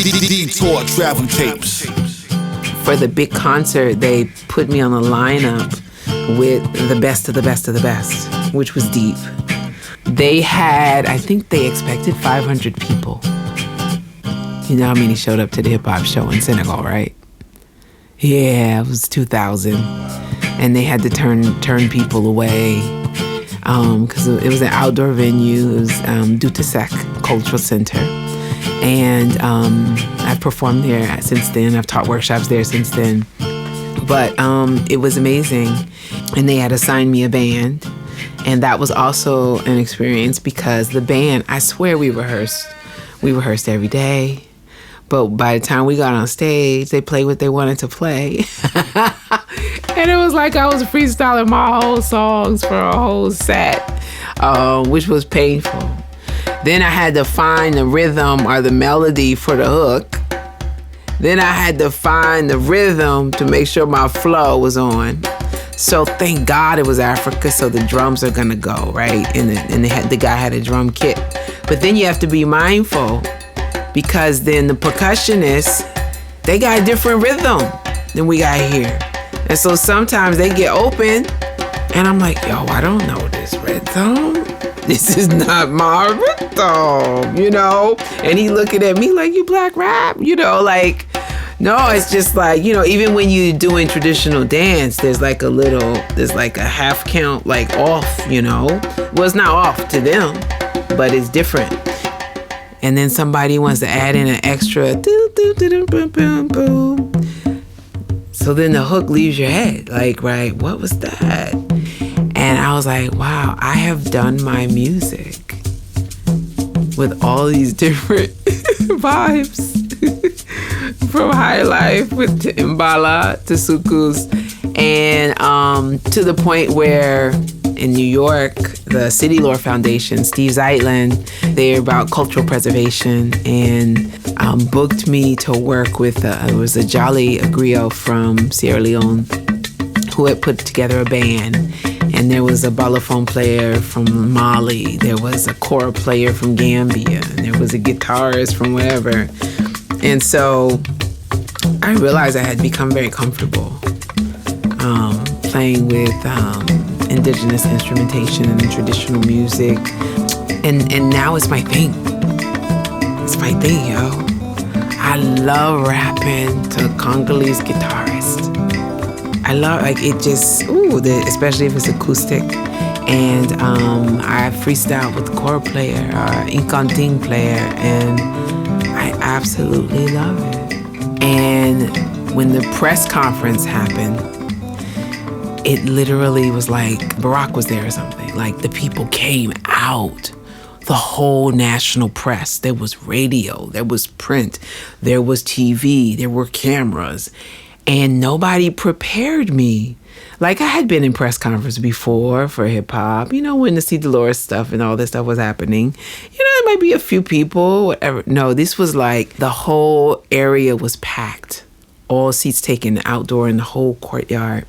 Detour traveling tapes. For the big concert, they put me on the lineup with the best of the best of the best, which was deep. They had, I think they expected 500 people. You know how many showed up to the hip hop show in Senegal, right? Yeah, it was 2,000. And they had to turn people away because it was an outdoor venue. It was Dutasek Cultural Center. And I've performed there since then. I've taught workshops there since then. But it was amazing. And they had assigned me a band. And that was also an experience because the band, I swear we rehearsed. We rehearsed every day. But by the time we got on stage, they played what they wanted to play. And it was like I was freestyling my whole songs for a whole set, which was painful. Then I had to find the rhythm or the melody for the hook. Then I had to find the rhythm to make sure my flow was on. So thank God it was Africa, so the drums are gonna go, right? And the guy had a drum kit. But then you have to be mindful because then the percussionists, they got a different rhythm than we got here. And so sometimes they get open and I'm like, yo, I don't know this rhythm. This is not my rhythm, you know? And he looking at me like, you black rap, you know, like, no, it's just like, you know, even when you're doing traditional dance, there's like a half count, like off, you know? Well, it's not off to them, but it's different. And then somebody wants to add in an extra doo doo doo doo boom boom boom. So then the hook leaves your head, like, right, what was that? And I was like, wow, I have done my music with all these different vibes. From High Life to Mbala to Sukus. And to the point where in New York, the City Lore Foundation, Steve Zeitlin, they're about cultural preservation and booked me to work with, it was a Jolly Agrio from Sierra Leone who had put together a band. And there was a balafon player from Mali. There was a kora player from Gambia. And there was a guitarist from wherever. And so I realized I had become very comfortable playing with indigenous instrumentation and traditional music. And now it's my thing. It's my thing, yo. I love rapping to Congolese guitarists. I love, like, it just, especially if it's acoustic. And I freestyle with kora player or incanting player, and I absolutely love it. And when the press conference happened, it literally was like Barack was there or something. Like the people came out, the whole national press. There was radio, there was print, there was TV, there were cameras, and nobody prepared me. Like I had been in press conference before for hip hop, you know, when the C. Dolores stuff and all this stuff was happening. You know, there might be a few people, whatever. No, this was like the whole area was packed. All seats taken outdoor in the whole courtyard.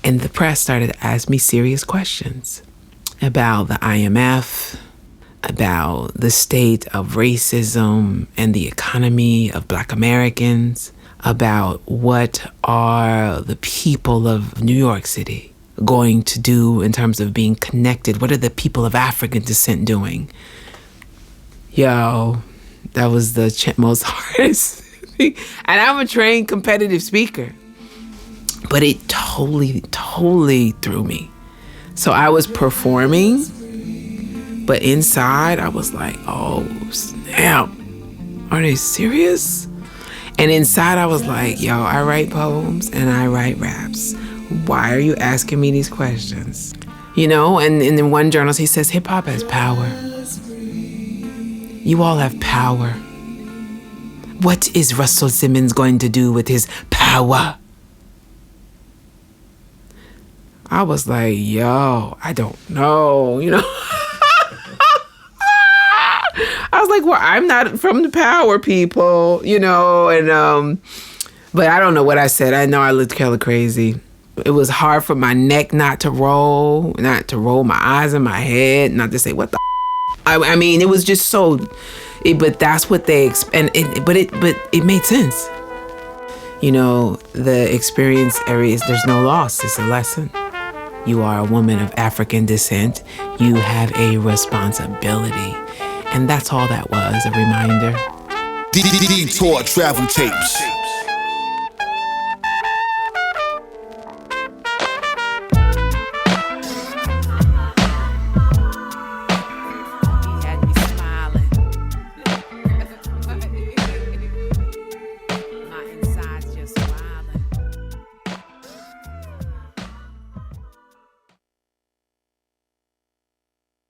And the press started to ask me serious questions about the IMF, about the state of racism and the economy of Black Americans, about what are the people of New York City going to do in terms of being connected? What are the people of African descent doing? Yo, that was the most hardest thing. And I'm a trained competitive speaker. But it totally threw me. So I was performing, but inside I was like, oh, snap. Are they serious? And inside I was like, yo, I write poems and I write raps. Why are you asking me these questions? You know, and then one journalist, he says, hip hop has power. You all have power. What is Russell Simmons going to do with his power? I was like, yo, I don't know, you know. I was like, well, I'm not from the power, people, you know, and but I don't know what I said. I know I looked hella crazy. It was hard for my neck not to roll my eyes in my head, not to say, what the I mean, it was just so, But that's what they but it made sense. You know, the experience areas, there's no loss. It's a lesson. You are a woman of African descent. You have a responsibility. And that's all that was, a reminder. Tour traveling tapes.